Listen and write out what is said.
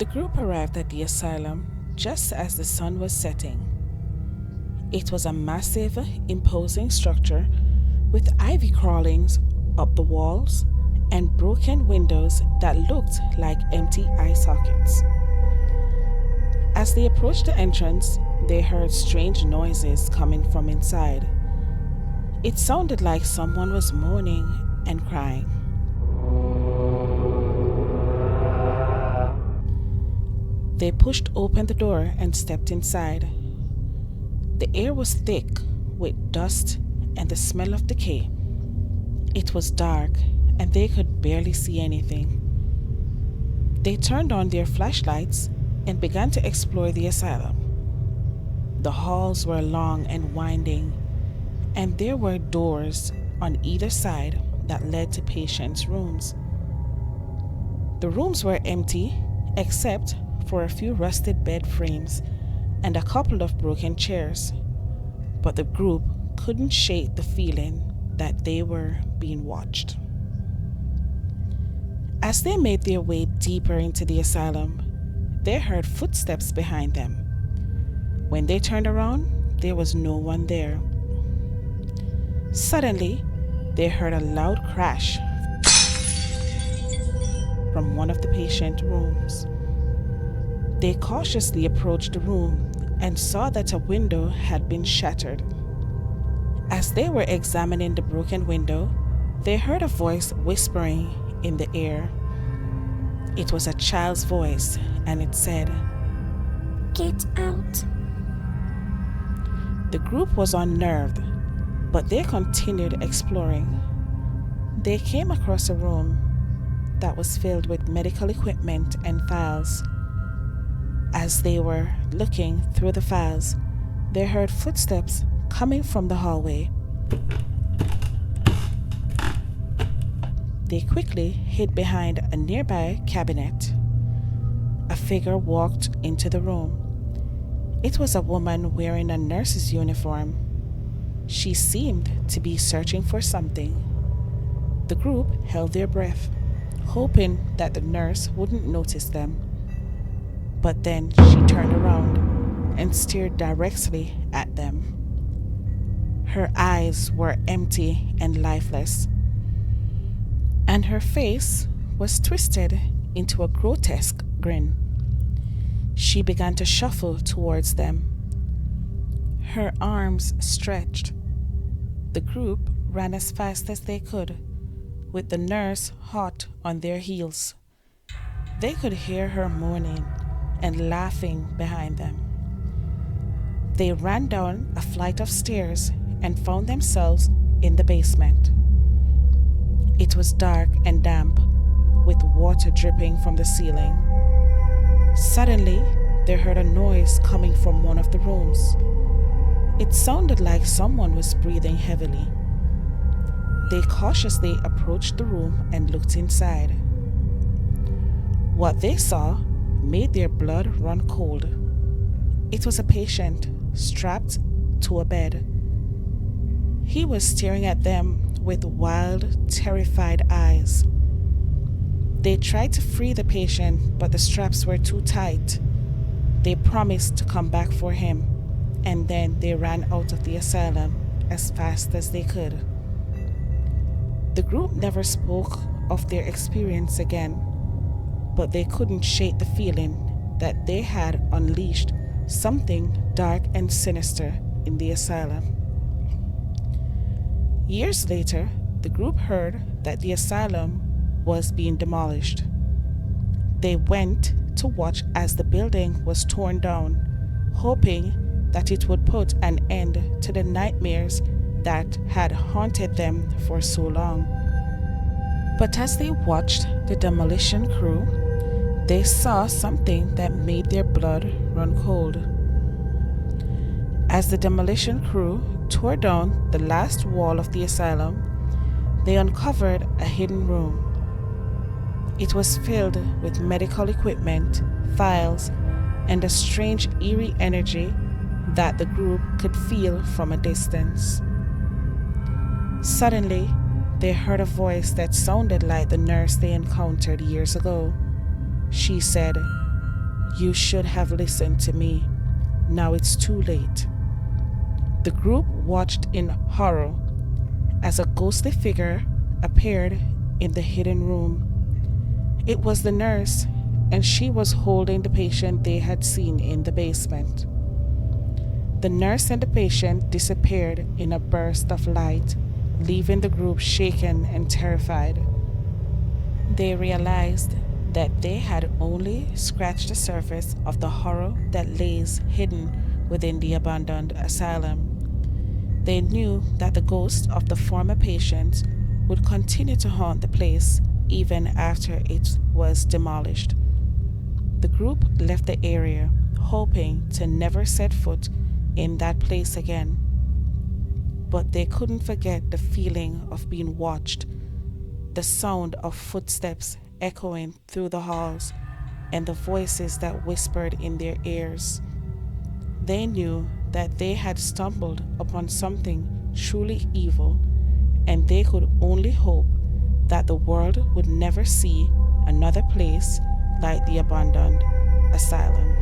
The group arrived at the asylum just as the sun was setting. It was a massive, imposing structure with ivy crawlings up the walls and broken windows that looked like empty eye sockets. As they approached the entrance, they heard strange noises coming from inside. It sounded like someone was moaning and crying. They pushed open the door and stepped inside. The air was thick with dust and the smell of decay. It was dark and they could barely see anything. They turned on their flashlights and began to explore the asylum. The halls were long and winding, and there were doors on either side that led to patients' rooms. The rooms were empty except for a few rusted bed frames and a couple of broken chairs, but the group couldn't shake the feeling that they were being watched. As they made their way deeper into the asylum, they heard footsteps behind them. When they turned around, there was no one there. Suddenly, they heard a loud crash from one of the patient rooms. They cautiously approached the room and saw that a window had been shattered. As they were examining the broken window, they heard a voice whispering in the air. It was a child's voice, and it said, "Get out." The group was unnerved, but they continued exploring. They came across a room that was filled with medical equipment and files. As they were looking through the files, they heard footsteps coming from the hallway. They quickly hid behind a nearby cabinet. A figure walked into the room. It was a woman wearing a nurse's uniform. She seemed to be searching for something. The group held their breath, hoping that the nurse wouldn't notice them. But then she turned around and stared directly at them. Her eyes were empty and lifeless, and her face was twisted into a grotesque grin. She began to shuffle towards them. Her arms stretched. The group ran as fast as they could, with the nurse hot on their heels. They could hear her moaning and laughing behind them. They ran down a flight of stairs and found themselves in the basement. It was dark and damp, with water dripping from the ceiling. Suddenly, they heard a noise coming from one of the rooms. It sounded like someone was breathing heavily. They cautiously approached the room and looked inside. What they saw made their blood run cold. It was a patient strapped to a bed. He was staring at them with wild, terrified eyes. They tried to free the patient, but the straps were too tight. They promised to come back for him, and then they ran out of the asylum as fast as they could. The group never spoke of their experience again, but they couldn't shake the feeling that they had unleashed something dark and sinister in the asylum. Years later, the group heard that the asylum was being demolished. They went to watch as the building was torn down, hoping that it would put an end to the nightmares that had haunted them for so long. But as they watched the demolition crew, they saw something that made their blood run cold. As the demolition crew tore down the last wall of the asylum, they uncovered a hidden room. It was filled with medical equipment, files, and a strange, eerie energy that the group could feel from a distance. Suddenly, they heard a voice that sounded like the nurse they encountered years ago. She said, You should have listened to me. Now it's too late. The group watched in horror as a ghostly figure appeared in the hidden room. It was the nurse, and she was holding the patient they had seen in the basement. The nurse and the patient disappeared in a burst of light, leaving the group shaken and terrified. They realized that they had only scratched the surface of the horror that lays hidden within the abandoned asylum. They knew that the ghost of the former patient would continue to haunt the place even after it was demolished. The group left the area, hoping to never set foot in that place again. But they couldn't forget the feeling of being watched, the sound of footsteps echoing through the halls, and the voices that whispered in their ears. They knew that they had stumbled upon something truly evil, and they could only hope that the world would never see another place like the abandoned asylum.